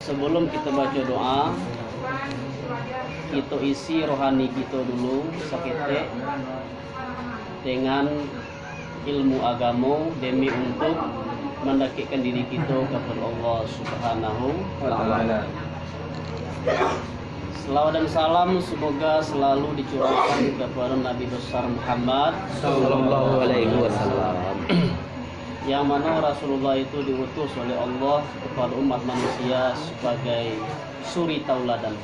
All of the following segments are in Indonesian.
Sebelum kita baca doa, kita isi rohani kita dulu sakete dengan ilmu agama demi untuk mendekatkan diri kita kepada Allah Subhanahu wa taala. Selawat dan salam semoga selalu dicurahkan kepada Nabi besar Muhammad sallallahu alaihi wasallam, yang mana Rasulullah itu diutus oleh Allah kepada umat manusia sebagai suri tauladan.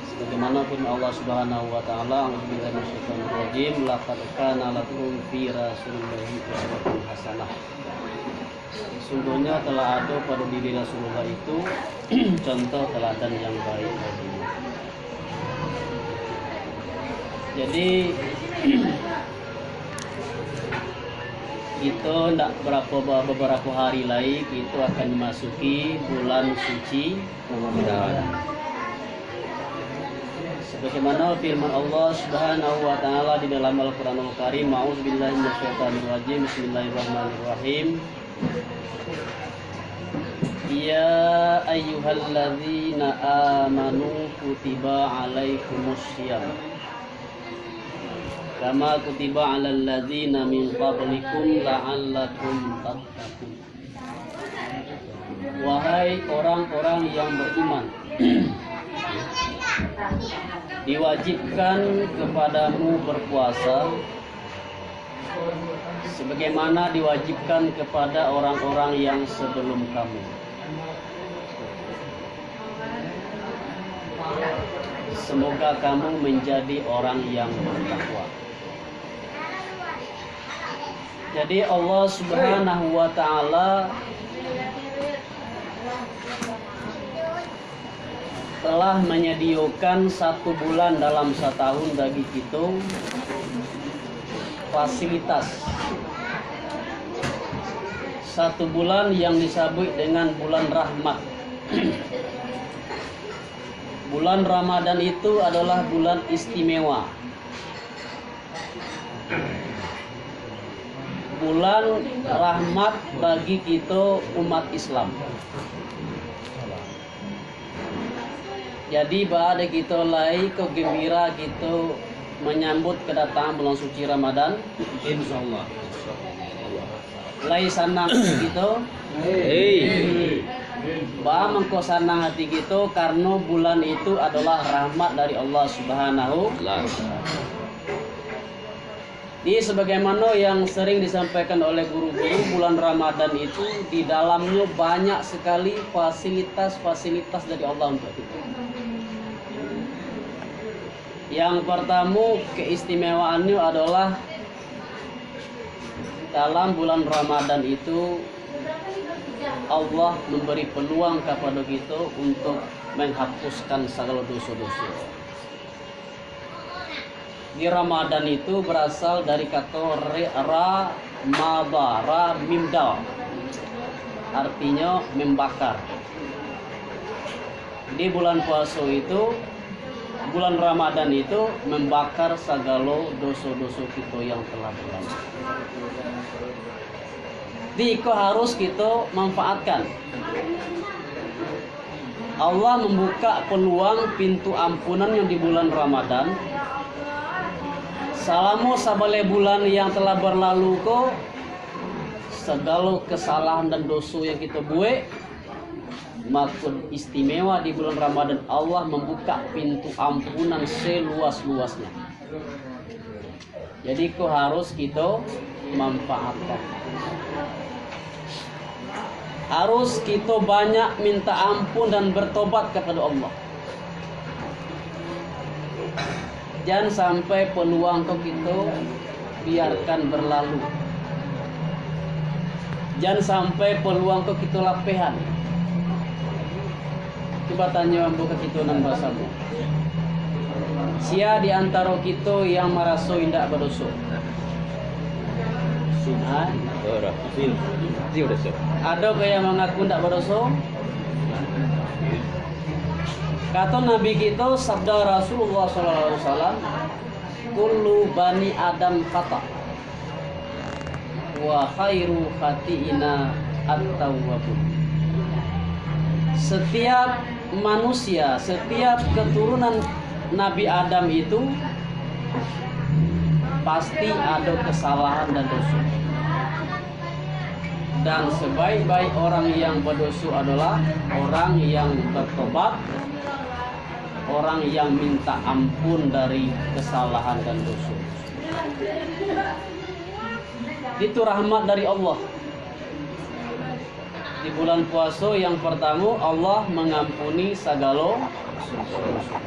Sebagaimana firman Allah Subhanahu wa taala, "A'udzubillahi minasyaitonir rajim, laqad kana lakum fi rasulillahi uswatun hasanah." Sungguhnya telah ada pada diri Rasulullah itu contoh teladan yang baik baginya. Jadi kita tidak beberapa hari lagi kita akan memasuki bulan suci Ramadan. Sebagaimana firman Allah Subhanahu wa taala di dalam Al-Qur'anul Karim, "A'udzubillahi minasyaitonir rajim, bismillahirrahmanirrahim. Ya ayyuhalladzina amanu kutiba alaikumussyiyam kama kutiba alal ladzina min qablikum la'allakum tattaqun." Wahai orang-orang yang beriman, diwajibkan kepadamu berpuasa sebagaimana diwajibkan kepada orang-orang yang sebelum kamu. Semoga kamu menjadi orang yang bertakwa. Jadi Allah Subhanahu wa taala telah menyediakan 1 bulan dalam setahun bagi kita fasilitas. 1 bulan yang disebut dengan bulan rahmat. Bulan Ramadan itu adalah bulan istimewa. Bulan rahmat bagi kita umat Islam. Jadi pada kita lagi kegembira kita menyambut kedatangan bulan suci Ramadan. insyaallah. Lai senang kita. Bah mengko senang hati kita karena bulan itu adalah rahmat dari Allah Subhanahu wa taala. Ini sebagaimana yang sering disampaikan oleh guru-guru, bulan Ramadan itu di dalamnya banyak sekali fasilitas-fasilitas dari Allah untuk kita. Yang pertama, keistimewaannya adalah dalam bulan Ramadan itu Allah memberi peluang kepada kita untuk menghapuskan segala dosa-dosa. Di Ramadan itu berasal dari kata ra mimdal, artinya membakar. Di bulan puasa itu, bulan Ramadan itu membakar segala dosa-dosa kita yang telah berlalu. Itu harus kita manfaatkan. Allah membuka peluang pintu ampunan yang di bulan Ramadan. Selama sabale bulan yang telah berlalu ko, segala kesalahan dan dosa yang kita buat, maksud istimewa di bulan Ramadan Allah membuka pintu ampunan seluas-luasnya. Jadi kau harus kita manfaatkan. Harus kita banyak minta ampun dan bertobat kepada Allah. Jangan sampai peluang kau kita biarkan berlalu. Jangan sampai peluang kau kita lapehan. Coba tanya buka kita nang bahasamu. Sia di antara kita yang merasa indah berdosa. Ada yang mengaku tidak berdosa? Kata Nabi kita, sabda Rasulullah SAW, kullu bani Adam khata wa khairu khati'ina at-tawwabun. setiap manusia, setiap keturunan Nabi Adam itu pasti ada kesalahan dan dosa. Dan sebaik-baik orang yang berdosa adalah orang yang bertobat, orang yang minta ampun dari kesalahan dan dosa. Itu rahmat dari Allah. Di bulan puasa yang pertama Allah mengampuni segala dosa.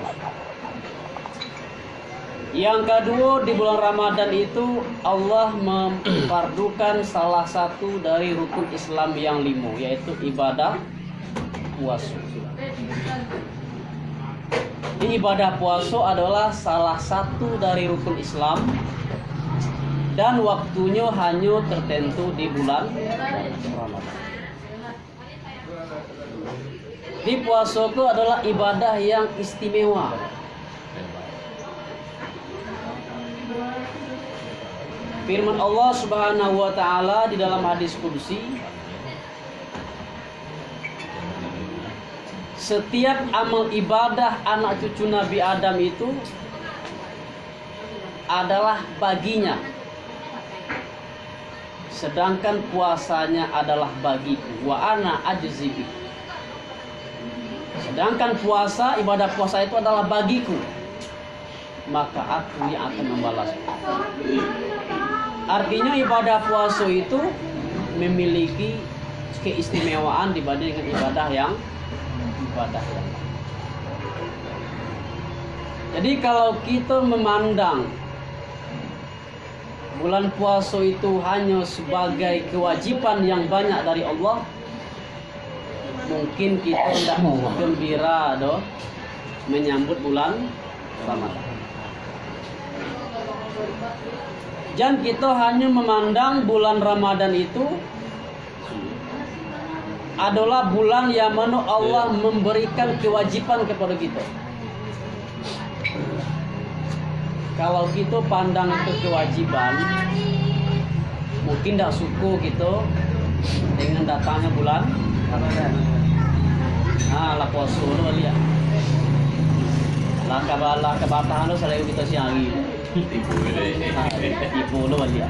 Yang kedua, di bulan Ramadan itu Allah memfardukan salah satu dari rukun Islam yang 5, yaitu ibadah puasa. Di ibadah puasa adalah salah satu dari rukun Islam dan waktunya hanya tertentu di bulan Ramadan. Di puasa itu adalah ibadah yang istimewa. Firman Allah Subhanahu wa taala di dalam hadis qudsi, setiap amal ibadah anak cucu Nabi Adam itu adalah baginya, sedangkan puasanya adalah bagiku, wa ana ajzi bi. Sedangkan puasa, ibadah puasa itu adalah bagiku, maka aku yang akan membalasnya. Artinya ibadah puasa itu memiliki keistimewaan dibanding dengan ibadah yang lain. Jadi kalau kita memandang bulan puasa itu hanya sebagai kewajiban yang banyak dari Allah, mungkin kita tidak gembira menyambut bulan Ramadan. Dan kita hanya memandang bulan Ramadan itu adalah bulan yang mana Allah memberikan kewajiban kepada kita. Kalau kita pandang itu kewajiban, mungkin tidak suka kita dengan datangnya bulan Ramadan. Lah puasa dulu lihat. Lah kebatahan dulu selalu kita siang hari. Tipu lo dia.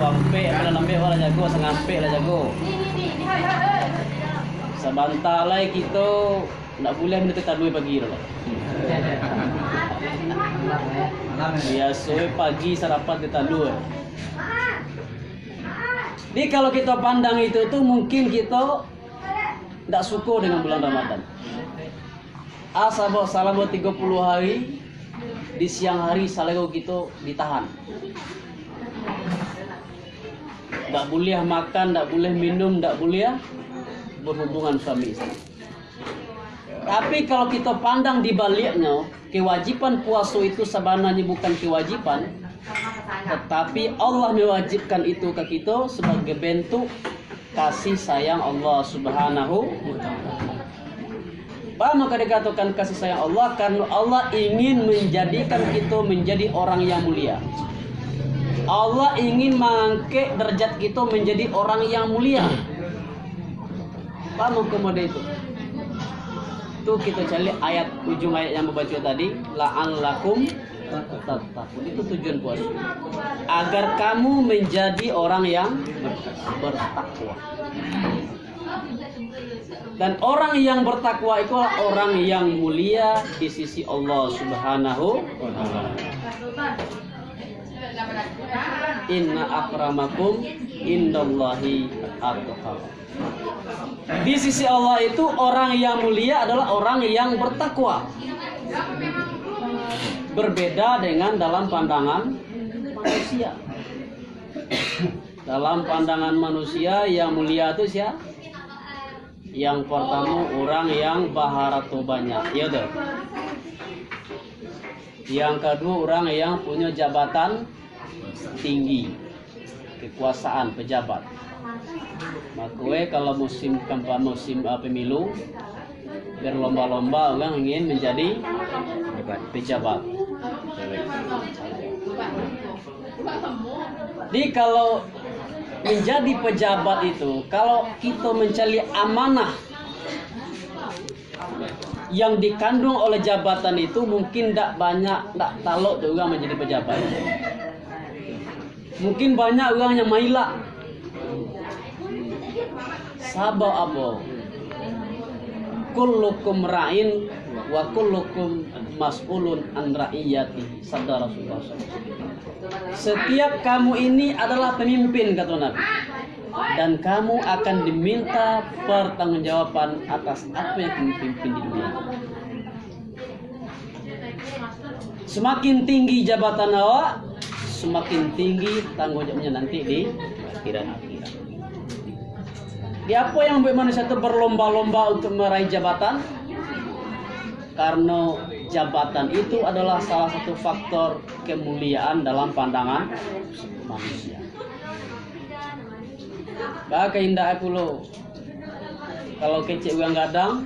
Sampai apa lambe orang jago, sengampe lah jago. Sebentar lagi kita nak boleh minta tadui pagi lah. Biasa pagi sarapan kita tadui. Jadi kalau kita pandang itu tuh mungkin kita tidak suka dengan bulan Ramadan. Selama 30 hari di siang hari selalu kita ditahan. Tak boleh makan, tak boleh minum, tak boleh berhubungan suami istri. Tapi kalau kita pandang di baliknya, kewajiban puasa itu sebenarnya bukan kewajiban, tetapi Allah mewajibkan itu ke kita sebagai bentuk kasih sayang Allah Subhanahu wa taala. Maka dikatakan kasih sayang Allah karena Allah ingin menjadikan kita menjadi orang yang mulia. Allah ingin mengangkat derajat kita menjadi orang yang mulia. Paham kemudian itu? Itu kita cari ayat, ujung ayat yang membaca tadi, la'allakum tattaqun. Itu tujuan puasa. Agar kamu menjadi orang yang bertakwa. Dan orang yang bertakwa itu orang yang mulia di sisi Allah Subhanahu wa taala. Inna akramakum indallahi atqakum. Di sisi Allah itu orang yang mulia adalah orang yang bertakwa. Berbeda dengan dalam pandangan manusia. Dalam pandangan manusia yang mulia itu siapa? Yang pertama orang yang baharato banyak, ya dong. Yang kedua orang yang punya jabatan tinggi, kekuasaan, pejabat. Maka kalau musim pemilu berlomba-lomba orang ingin menjadi pejabat. Jadi kalau menjadi pejabat itu, kalau kita mencari amanah yang dikandung oleh jabatan itu, mungkin tidak banyak, tidak talok juga menjadi pejabat. Mungkin banyak orang yang mailak. Sabab apa? Kullukum ra'in wa kullukum mas'ulun an ra'iyati, sabda Rasulullah SAW. Setiap kamu ini adalah pemimpin, kata Nabi, dan kamu akan diminta pertanggungjawaban atas apa yang kamu pimpin di dunia. Semakin tinggi jabatan awak, semakin tinggi tanggung jawabnya nanti di akhirat. Di apa yang membuat manusia itu berlomba-lomba untuk meraih jabatan? Karena jabatan itu adalah salah satu faktor kemuliaan dalam pandangan manusia. Bah keindah pulo. Kalau kecil uang gadang,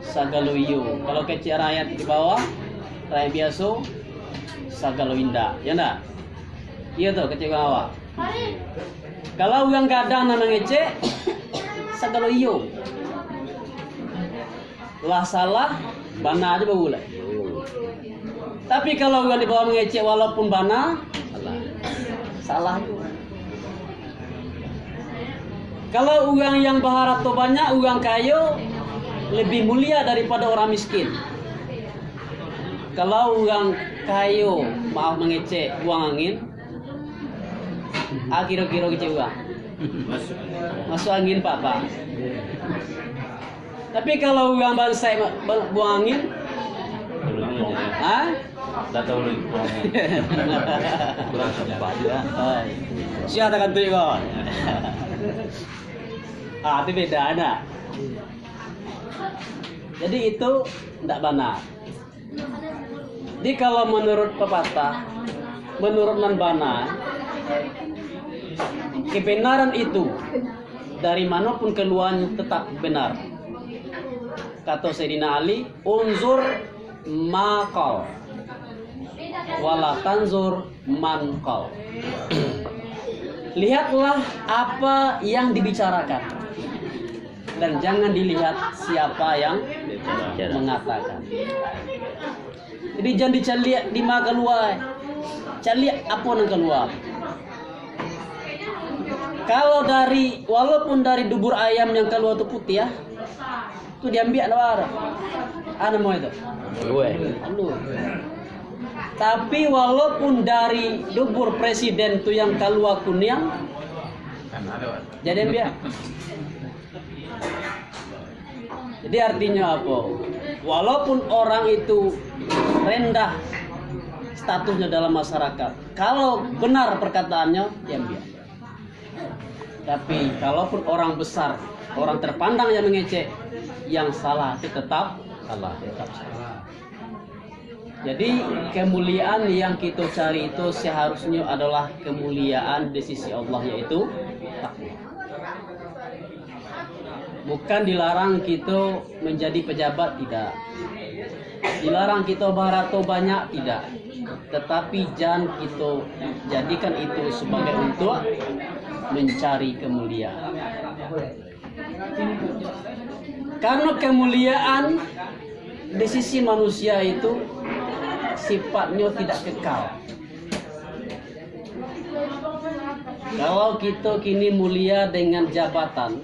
sagalo iyo. Kalau kecil rakyat di bawah, rakyat biasa, sagalo indah. Ya enggak? Iya tuh kecil uang awak. Kalau uang gadang nana ngece, sagalo iyo. Lah salah, bana aja boleh. Tapi kalau uang di bawah mengecek walaupun bana, salah. Kalau uang yang berharap tuh banyak, uang kayu lebih mulia daripada orang miskin. Kalau uang kayu maaf mengecek uang angin, kira-kira kecek uang. Masuk angin pak. Tapi kalau uang bansai buang angin, Datang lagi kurang sempat ya. Siapa akan tuh kau? Itu beda ada. Jadi itu tidak benar. Jadi kalau menurut pepatah, menurut Nanbana, kebenaran itu dari manapun keluarnya tetap benar. Kata Sayyidina Ali, unzur maqal wala tanzur manqal. Lihatlah apa yang dibicarakan dan jangan dilihat siapa yang mengatakan. Jadi jangan dicari di mana keluar, cari apa yang keluar. Kalau walaupun dari dubur ayam yang keluar itu putih ya, itu diambil luar. Ada mau itu? Alu. Tapi walaupun dari dubur presiden itu yang keluar kuning, jadi ambil. Jadi artinya apa? Walaupun orang itu rendah statusnya dalam masyarakat, kalau benar perkataannya, diambil. Tapi kalaupun orang besar, orang terpandang yang mengecek, yang salah itu tetap salah. Jadi kemuliaan yang kita cari itu seharusnya adalah kemuliaan di sisi Allah, yaitu takwa. Bukan dilarang kita menjadi pejabat, tidak. Dilarang kita barato banyak, tidak. Tetapi jangan kita jadikan itu sebagai untuk mencari kemuliaan. Karena kemuliaan di sisi manusia itu sifatnya tidak kekal. Kalau kita kini mulia dengan jabatan,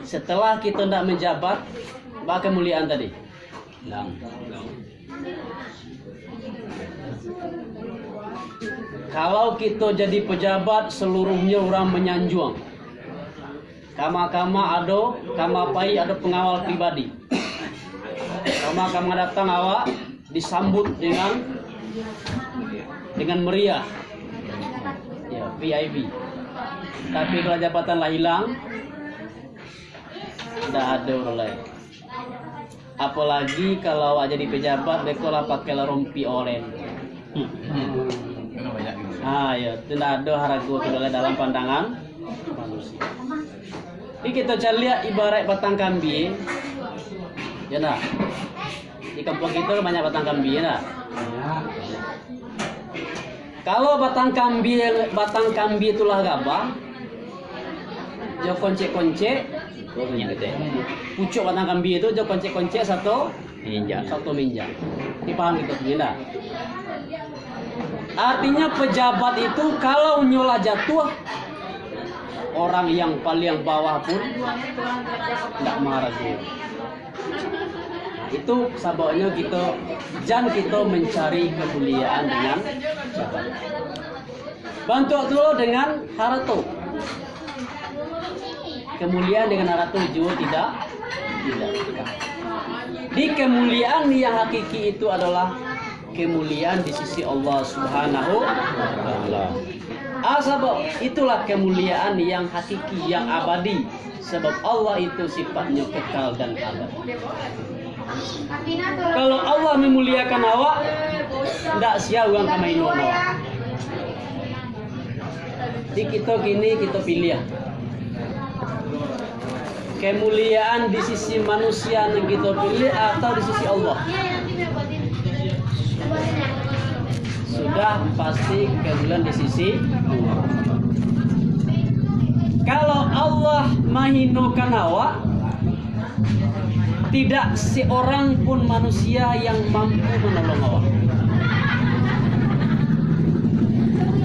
setelah kita tidak menjabat, apa kemuliaan tadi? Kalau kita jadi pejabat, seluruhnya orang menyanjung. Kama-kama ada, kama pai ada pengawal pribadi. Kama-kama datang awak disambut dengan meriah. Ya, VIP. Tapi kalau jabatan lah hilang, tidak ada orang lain. Apalagi kalau awak jadi pejabat, mereka lah pakai rompi oren. Ya, tidak ada harga itu dalam pandangan manusia. Jadi kita cari ibarat batang kambing, ya nak. Di kampung kita banyak batang kambing, ya nak. Kalau batang kambi itulah gabah, jo konce-konce, pucuk batang kambi itu jo konce-konce satu minjak. Dipaham gitu tidak? Artinya pejabat itu kalau nyola jatuh, orang yang paling bawah pun tidak marah juga. Itu sebabnya jangan kita mencari kemuliaan dengan jabatan. Bantu dulu dengan haratu. Kemuliaan dengan haratu juga tidak. Di kemuliaan yang hakiki itu adalah kemuliaan di sisi Allah Subhanahu wa Ta'ala. Sebab itulah kemuliaan yang hakiki, yang abadi. Sebab Allah itu sifatnya kekal dan abadi. Kalau Allah memuliakan awak, tidak sia uang kama ino awak. Di kita kini kita pilih ya. Kemuliaan di sisi manusia yang kita pilih atau di sisi Allah. Sudah pasti kemuliaan di sisi Allah. Kalau Allah menghinakan awak, tidak seorang pun manusia yang mampu menolong awak.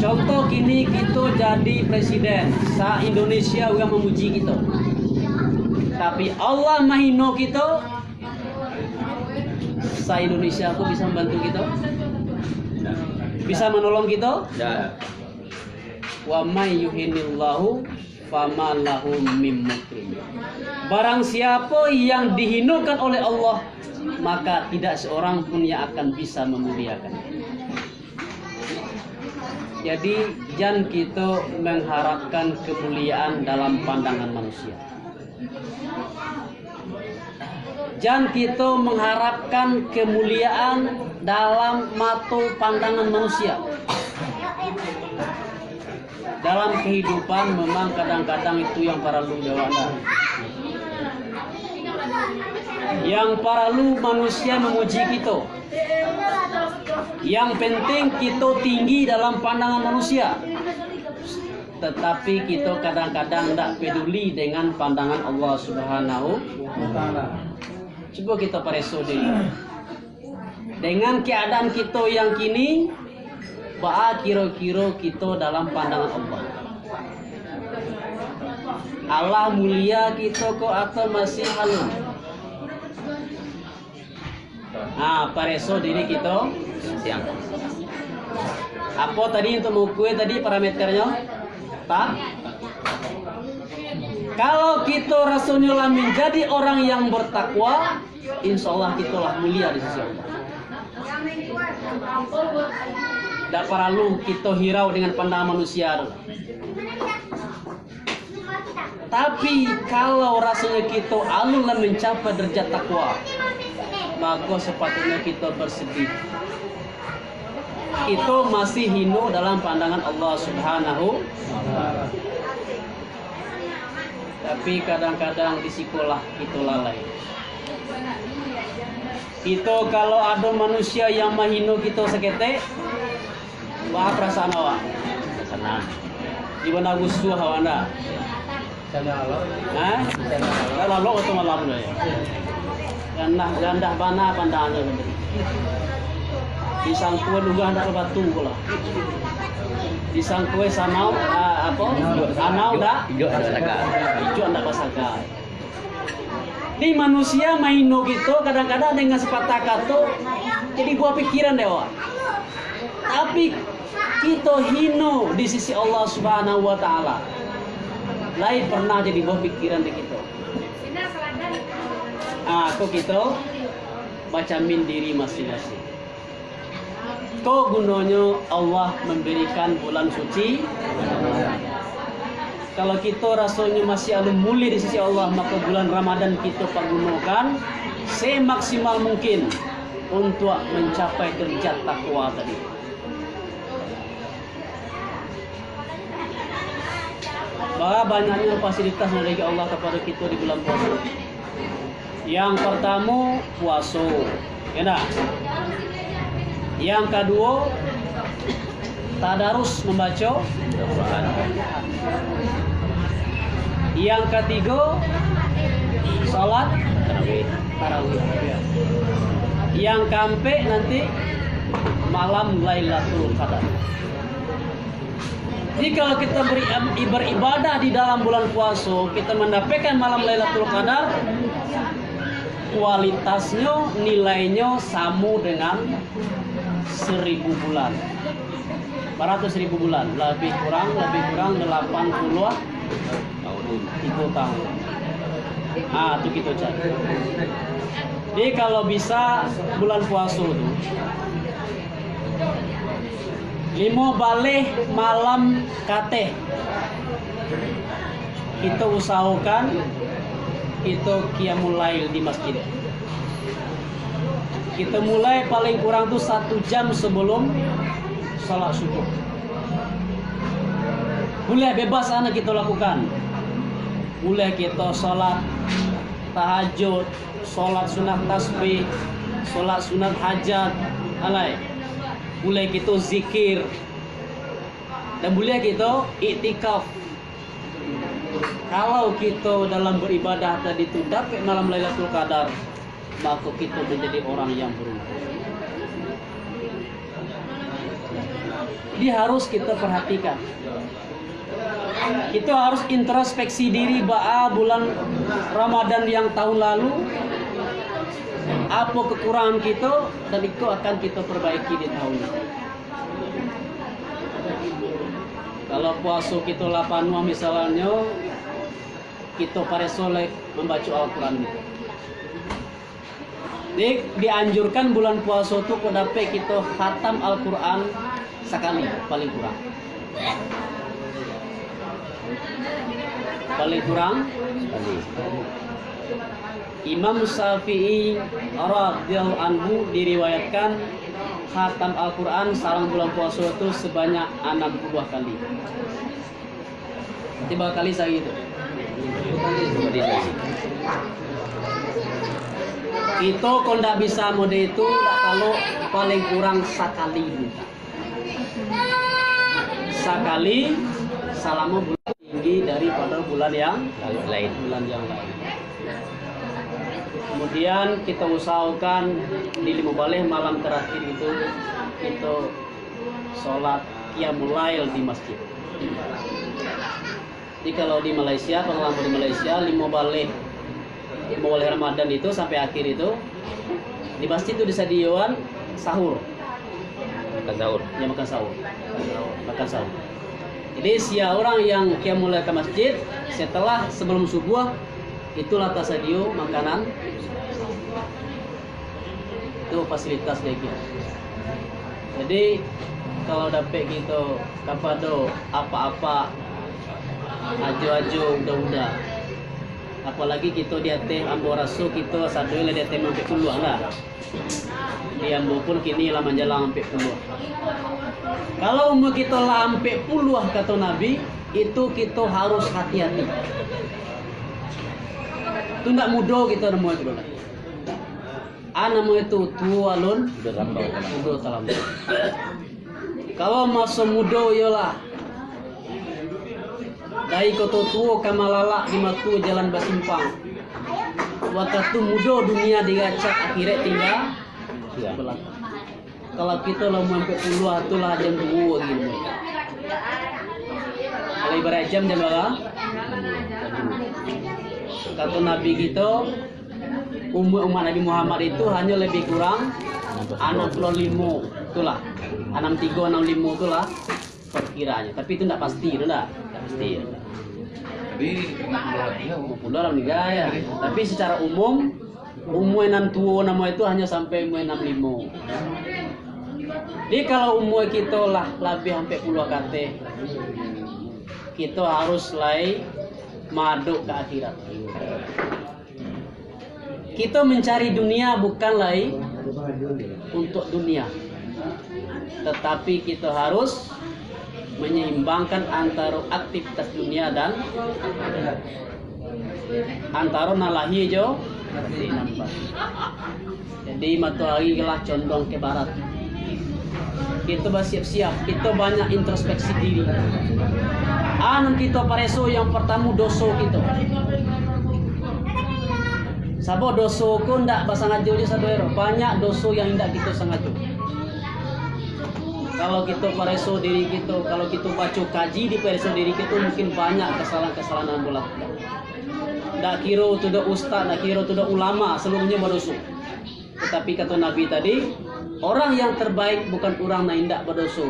Contoh kini kita jadi presiden, Indonesia juga memuji kita. Tapi Allah mahino kita, Indonesia aku bisa membantu kita? Bisa menolong kita? Wa may yuhinillahu fama lahu mim mukrim. Barang siapa yang dihinakan oleh Allah, maka tidak seorang pun yang akan bisa memuliakan. Jadi jangan kita mengharapkan kemuliaan dalam pandangan manusia. Jangan kita mengharapkan kemuliaan dalam mata pandangan manusia. Dalam kehidupan memang kadang-kadang itu yang perlu dewasa. Yang perlu manusia memuji kita. Yang penting kita tinggi dalam pandangan manusia. Tetapi kita kadang-kadang tidak peduli dengan pandangan Allah Subhanahu wa Ta'ala. Coba kita pereso dulu. Dengan keadaan kita yang kini, kira-kira kita dalam pandangan Allah. Allah mulia kita kok atau masih halus? Pareso diri kita siang. Apa tadi untuk mengukur tadi parameternya? Tak. Kalau kita rasanya menjadi orang yang bertakwa, insya Allah kita lah mulia di sisi Allah. Tak perlu kita hirau dengan pandangan manusia. Tapi kalau rasanya kita alunlah mencapai derajat takwa, maka sepatutnya kita bersedih. Itu masih hina dalam pandangan Allah Subhanahu wa Ta'ala. Tapi kadang-kadang di sekolah kita lalai. Kita kalau ada manusia yang menghina kita sekete, bah perasaan awak? Senang. Di mana gustu hawana? Kalau itu malam deh. Gandah bana pandangannya. Disangkue juga hendak batu pula. Disangkue sanau anau dah hijau hendak basaka. Ini manusia maino gitu kadang-kadang dengan sepatah kata jadi gua pikiran dewa. Tapi kita hino di sisi Allah Subhanahu wa Ta'ala. Lain pernah jadi gua pikiran di kita. Aku kita baca min diri masing-masing. Kau gunanya Allah memberikan bulan suci. Kalau kita rasanya masih alun muli di sisi Allah, maka bulan Ramadan kita pergunakan semaksimal mungkin untuk mencapai derajat takwa tadi. Bahwa banyaknya fasilitas dari Allah kepada kita di bulan puasa. Yang pertama puasa, ya nah. Yang kedua tadarus membaca Al-Quran. Yang ketiga sholat Tarawih. tarawih. Yang keempat nanti malam Lailatul Qadar. Jadi kalau kita beribadah di dalam bulan puasa, kita mendapatkan malam Lailatul Qadar, kualitasnya, nilainya sama dengan 1000 bulan. 400.000 bulan, lebih kurang 80 itu tahun. Itu gitu cari. Jadi kalau bisa bulan puasa itu 5 balik malam kate kita usahakan itu qiyamul lail di masjid. Kita mulai paling kurang tuh 1 jam sebelum salat subuh. Boleh bebas anak kita lakukan. Boleh kita salat tahajud, salat sunat tasbih, salat sunat hajat, alai. Boleh kita zikir. Dan boleh kita iktikaf. Kalau kita dalam beribadah tadi itu dapat malam Lailatul Qadar, maka kita menjadi orang yang beruntung. Jadi harus kita perhatikan. Kita harus introspeksi diri bulan Ramadan yang tahun lalu, apa kekurangan kita, dan itu akan kita perbaiki di tahun ini. Kalau puasa kita 8 misalnya, kita pada soleh membaca Al-Quran. Jadi dianjurkan bulan puasa itu dapat kita khatam Al-Quran sekali paling kurang. Paling kurang sekali. Imam Syafi'i radhiyallahu anhu diriwayatkan khatam Al-Quran sarang bulan puasa itu sebanyak 60 kali. Tiba kali saya itu. Itu kalau tidak bisa mode itu, kalau paling kurang sekali minta. Sekali selama bulan tinggi daripada bulan yang lain. Kemudian kita usahakan di 5 balik malam terakhir itu kita sholat qiyamul lail di masjid. Jadi kalau di Malaysia, pengalaman di Malaysia 5 balik Ramadan itu sampai akhir itu di masjid itu disediakan sahur. Makan sahur. Ya makan sahur. Makan sahur. Jadi siapa orang yang qiyamul lail ke masjid setelah sebelum subuh itulah tersedia makanan. Itu fasilitas dia gitu. Jadi kalau dapat gitu kapado apa-apa aju-aju udah apalagi kita di teh ambo rasu kita satu ile di teh sampai puluh lah. Di ambo pun kini lah menjalang sampai puluh. Kalau umur kita lah sampai puluh kata Nabi, itu kita harus hati-hati. Itu tidak mudah kita nemu itu lah. Anamu itu tua lun, udah salam. Kalau masa muda yolah. Dari kota tua kamalala di matu jalan basimpang. Waktu muda dunia digacak akhirat tinggal belakang. Kalau kita lah sampai puluh itulah jam 2 gitu. Kalau ibarat jam berapa? Kata Nabi kita umat Nabi Muhammad itu hanya lebih kurang 65 itulah 63 65 itulah perkiraannya, tapi itu tidak pasti, tidak pasti. Tapi dalam negara, tapi secara umum umuran tua nama itu hanya sampai 65. Jadi kalau umur kita lah lebih sampai puluh kate, kita harus lay maduk ke akhirat. Kita mencari dunia bukan lain untuk dunia, tetapi kita harus menyeimbangkan antara aktivitas dunia dan antara nalahi jo nampak. Jadi matahari lah condong ke barat. Kita bersiap-siap, kita banyak introspeksi diri. Anu kita pareso yang pertama dosa kita. Sabo dosa ko ndak basangajo je saudara. Banyak dosa yang ndak kita sengaja. Kalau kita pareso diri kita, kalau kita baca kaji di pareso diri kita, mungkin banyak kesalahan-kesalahan yang berlaku. Ndak kira tu dah ustaz, ndak kira tu dah ulama, seluruhnya berdosa. Tetapi kata Nabi tadi, orang yang terbaik bukan orang yang tidak berdosa,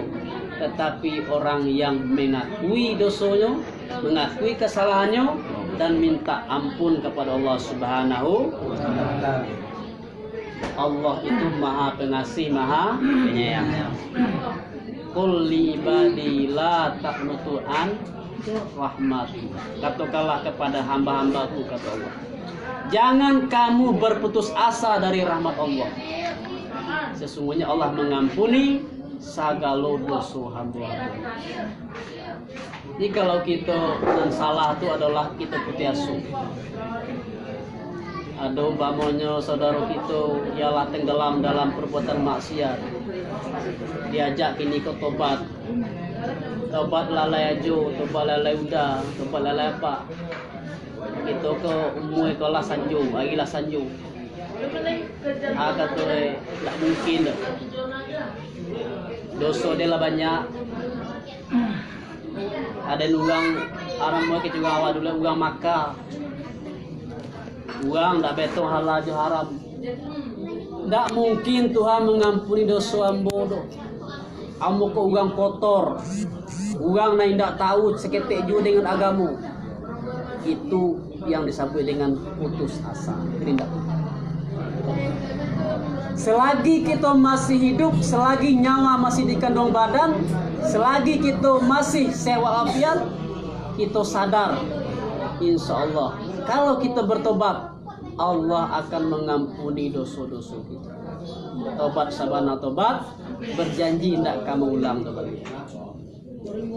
tetapi orang yang mengakui dosanya, mengakui kesalahannya, dan minta ampun kepada Allah Subhanahu wa Ta'ala. Allah itu Maha Pengasih, Maha Penyayang. Qul li ibadi la taqnutu an rahmati. Katakanlah kepada hamba-hambaku, kata Allah, jangan kamu berputus asa dari rahmat Allah. Sesungguhnya Allah mengampuni segala dosa hamba-hamba. Jadi kalau kita dan salah itu adalah kita putih asu. Ada umpamanya saudara kita ialah tenggelam dalam perbuatan maksiat, diajak kini ke tobat, tobat lalai ajo, tobat lalai udah, tobat lalai apa, kita ke umur kelas sanjung, agilah sanjung. Agak tu tak mungkin dah. Dosa dia lah banyak. Ada orang orang mau kita juga awal dulu orang maka. Orang tak betul halal je haram. Tak mungkin Tuhan mengampuni dosa ambo tu. Ambo ko orang kotor. Orang yang tak tahu seketik juga dengan agama. Itu yang disebut dengan putus asa. Tidak. Selagi kita masih hidup, selagi nyawa masih di kandung badan, selagi kita masih sewa afiat, kita sadar, insya Allah, kalau kita bertobat, Allah akan mengampuni dosa-dosa kita. Tobat sabana tobat, berjanji tidak kamu ulang tobat.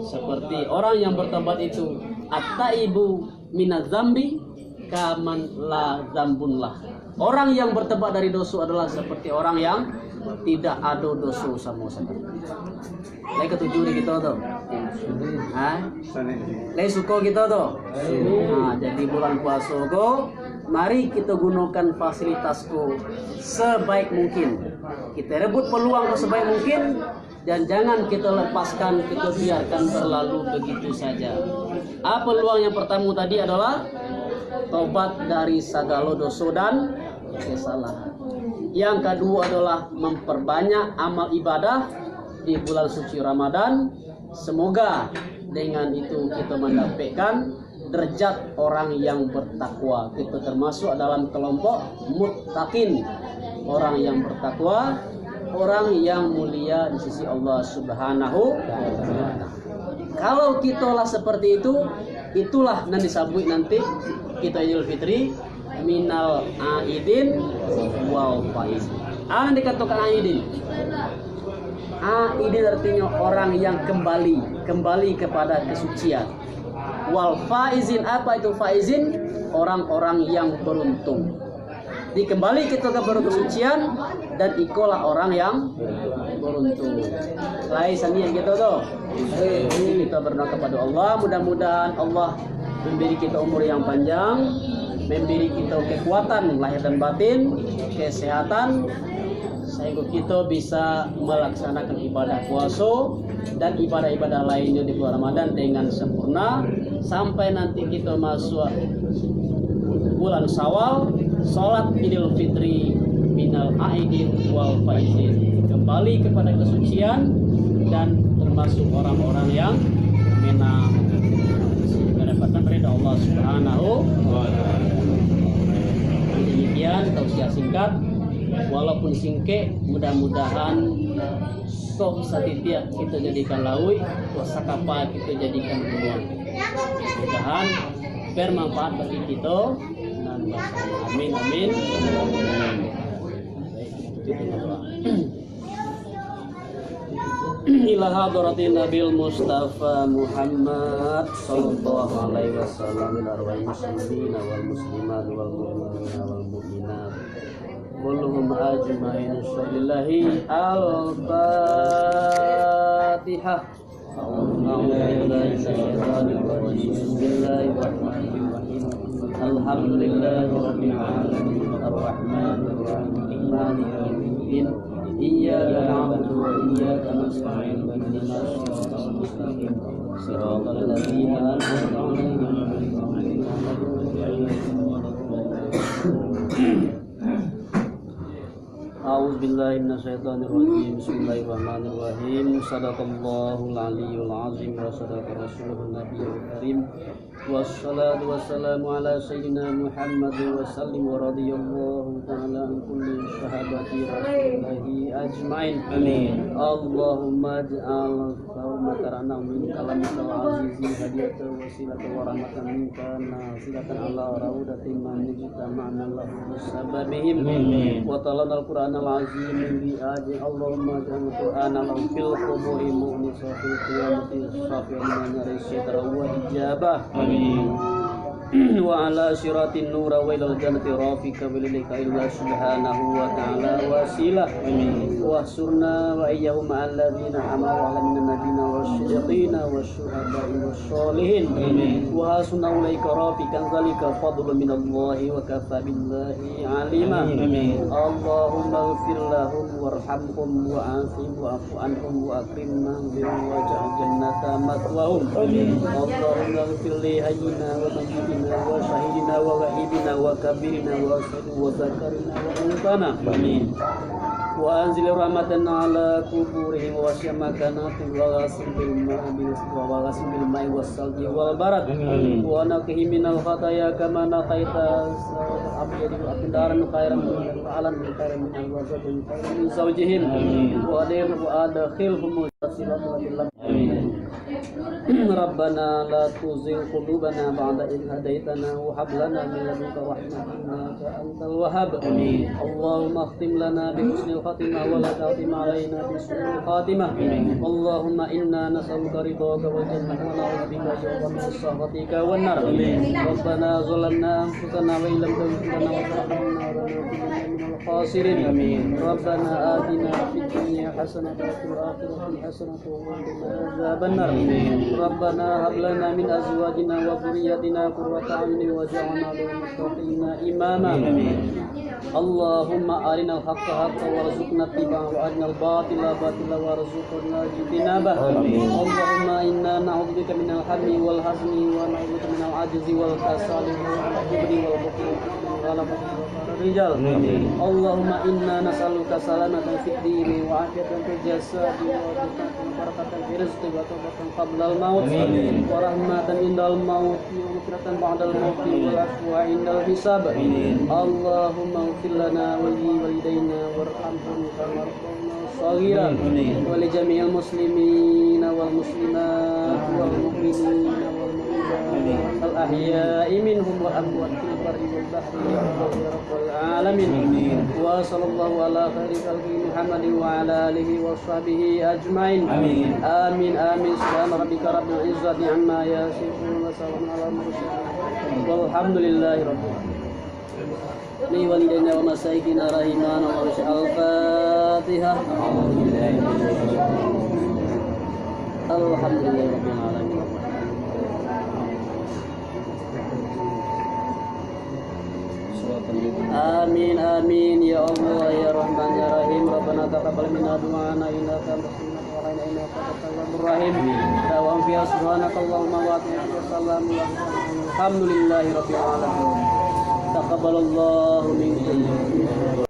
Seperti orang yang bertobat itu, at-taibu minaz zambi kaman la zambun lah. Orang yang bertobat dari dosa adalah seperti orang yang tidak ada dosa sama sekali. Lai ketujuh ni kita tu. Lai suko kita tu. Jadi bulan puasa ko, mari kita gunakan fasilitas ko sebaik mungkin. Kita rebut peluang ko sebaik mungkin dan jangan kita lepaskan, kita biarkan berlalu begitu saja. Peluang yang pertama tadi adalah tobat dari segala dosa dan kesalahan. Yang kedua adalah memperbanyak amal ibadah di bulan suci Ramadan. Semoga dengan itu kita mendapatkan derajat orang yang bertakwa. Kita termasuk dalam kelompok muttaqin, orang yang bertakwa, orang yang mulia di sisi Allah Subhanahu wa Ta'ala. Kalau kita lah seperti itu, itulah yang disebut nanti kita Idul Fitri minal aidin wal faizin. Apa yang dikatakan aidin? Aidin artinya orang yang kembali kepada kesucian. Wal faizin, apa itu faizin? Orang-orang yang beruntung. Dikembali kita ke kesucian dan ikolah orang yang beruntung. Lain sanian kita tu. Kita berdoa kepada Allah, mudah-mudahan Allah memberi kita umur yang panjang, memberi kita kekuatan lahir dan batin, kesehatan, sehingga kita bisa melaksanakan ibadah puasa dan ibadah-ibadah lainnya di bulan Ramadan dengan sempurna sampai nanti kita masuk bulan Syawal, salat Idul Fitri minal aidin wal faizin, kembali kepada kesucian dan termasuk orang-orang yang mendapatkan ridha Allah Subhanahu wa Ta'ala. Demikian tausiah singkat, walaupun singkat, mudah-mudahan sok satitia kita jadikan laui, wasakapa kita jadikan peluang. Mudah-mudahan bermanfaat bagi kita dan bersama. Amin amin. Ila hadratin Nabil Mustafa Muhammad sallallahu alaihi wasallam ila arwahil muslimin wal muslimat wal mu'minin wal mu'minat كلهم أجمعين. لله الفاتحة. أعوذ بالله من الشيطان الرجيم. بسم الله الرحمن الرحيم. الحمد لله رب العالمين الرحمن الرحيم مالك يوم الدين إياك نعبد وإياك نستعين اهدنا الصراط المستقيم صراط الذين أنعمت عليهم. أعوذ بالله من الشيطان الرجيم. بسم الله الرحمن الرحيم. صدق الله العلي العظيم وصدق رسوله النبي الكريم والصلاة والسلام على سيدنا محمد وسلم ورضي الله تعالى عن كل صحابة رسول الله أجمعين. آمين. اللهم اجعل ما قرأنا من كلامك العزيز هدية وسيلة ورحمة منك نازلة على روضة من اجتمعنا له بسببهم وطلبنا القرآن العظيم بآج. اللهم اجعل القرآن له في القبور مؤنسا في القيامة الصافي من الستر وإجابة. وعلى صراط النور وإلى الجنة رافق بليلك إلا سبحانه وتعالى وسيلة. واحشرنا وإياهم مع الذين أنعموا من النبيين والصديقين والشهداء والصالحين وحسن أولئك رفيقا ذلك فضل من الله وكفى بالله عليما. اللهم اغفر لهم وارحمهم وعافهم واعف عنهم وأكرمهم واجعل جنة مثواهم. اللهم اغفر لحينا وميتنا وشهيدنا وغائبنا وكبيرنا وذكرنا وأنثانا. وأنزل رحمة على قبورهم ووسع مكانهم وغسل بالماء والثلج والبرد ونقهم من الخطايا كما نقيت الأبيض والأبدار خيرا من العالم خيرا من الوسط خيرا من زوجهم وأدخلهم ربنا لا تزغ قلوبنا بعد إذ هديتنا وهب لنا من لدنك رحمة إنك أنت الوهاب. اللهم اختم لنا بحسن الخاتمة ولا تختم علينا بسوء الخاتمة. اللهم إنا نسألك رضاك والجنة ونعوذ بك من سخطك والنار. ربنا ظلمنا أنفسنا وإن لم تغفر لنا وترحمنا لنكونن من الخاسرين. ربنا آتنا في الدنيا حسنة وفي الآخرة حسنة وقنا عذاب النار. ربنا هب لنا من أزواجنا وذرياتنا قرة أعين واجعلنا للمتقين إماما. اللهم أرنا الحق حقا وارزقنا اتباعه وأرنا الباطل باطلا وارزقنا اجتنابه. اللهم إنا نعوذ بك من الهم والحزن ونعوذ بك من العجز والكسل والجبن والبخل والغلبة الرجال. اللهم إنا نسألك سلامة في الدين وعافية في الجسد وبركة في الرزق وتوبة قبل الموت ورحمة عند الموت ومغفرة بعد الموت والعفو عند الحساب. اللهم اغفر لنا ولوالدينا وارحمهم كما ربونا صغيرا ولجميع المسلمين والمسلمات والمؤمنين والمؤمنات الأحياء منهم والأموات في البر والبحر يا رب العالمين. وصلى الله على خير خلقه محمد وعلى آله وصحبه أجمعين. آمين آمين. سبحان ربك رب العزة عما يصفون وسلام على المرسلين والحمد لله رب العالمين. لوالدينا ومساكين رحمنا الفاتحة. الحمد لله رب العالمين. آمين آمين يا الله يا رحمن يا رحيم. ربنا تقبل منا دعاءنا إنك أنت السميع العليم إنك أنت التواب الرحيم. دعواهم فيها سبحانك اللهم وبحمدك السلام الحمد لله رب العالمين. تقبل الله منكم